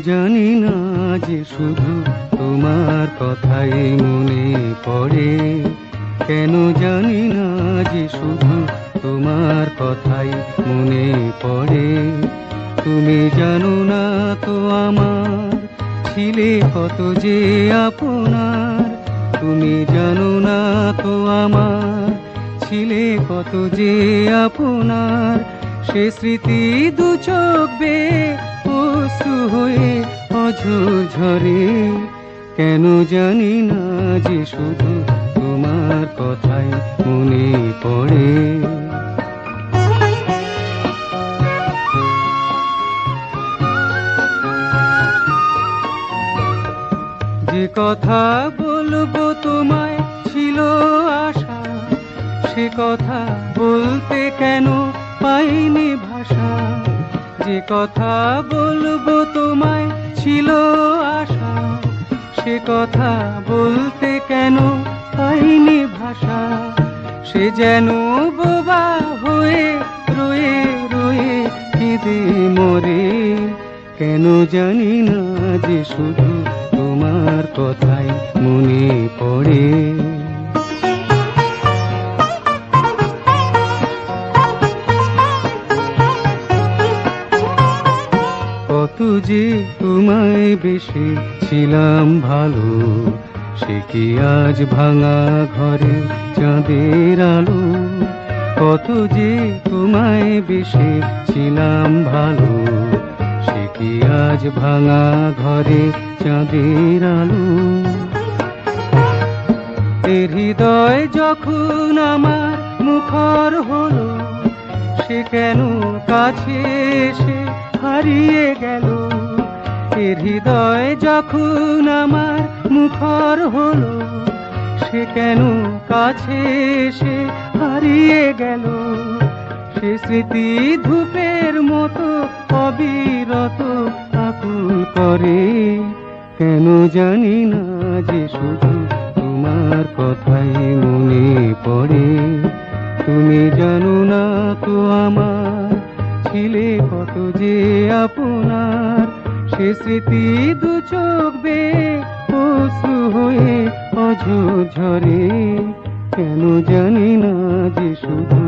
জানি না যে শুধু তোমার কথাই মনে পড়ে, কেন জানি না যে শুধু তোমার কথাই মনে পড়ে। তুমি জানো না তো আমার ছিলে কত যে আপনার, তুমি জানো না তো আমার ছিলে কত যে আপনার। সে স্মৃতি দু চোখ বেয়ে অশ্রু হয়ে অঝোর ঝরে, কেন জানি না যে শুধু তোমার কথাই মনে পড়ে। যে কথা বলবো তোমায় ছিল আশা, সে কথা বলতে কেন পাইনি ভাষা। যে কথা বলবো তোমায় ছিল আশা, সে কথা বলতে কেন পাইনি ভাষা। সে যেন বোবা হয়ে রয়ে রয়ে কেঁদে মরে, কেন জানি না যে শুধু তোমার কথাই মনে পড়ে। কত যে তোমায় বেশি ছিলাম ভালো, সে কি আজ ভাঙা ঘরে চাঁদের আলো। কত যে তোমায় বেশি ছিলাম ভালো, সে কি আজ ভাঙা ঘরে চাঁদের আলো। এর হৃদয় যখন আমার মুখর হলো, সে কেন কাছে এসে হারিয়ে গেল। এর হৃদয় যখন আমার মুখর হলো, সে কেন কাছে এসে হারিয়ে গেল। সে স্মৃতি ধূপের মতো অবিরত আকুল করে, কেন জানি না যে শুধু তোমার কথাই মনে পড়ে। তুমি জানো না তো আমার ছিলে কত যে আপনার। সে স্মৃতি দু চোখ বেয়ে অশ্রু হয়ে অঝোর ঝরে, কেন জানি না যে শুধু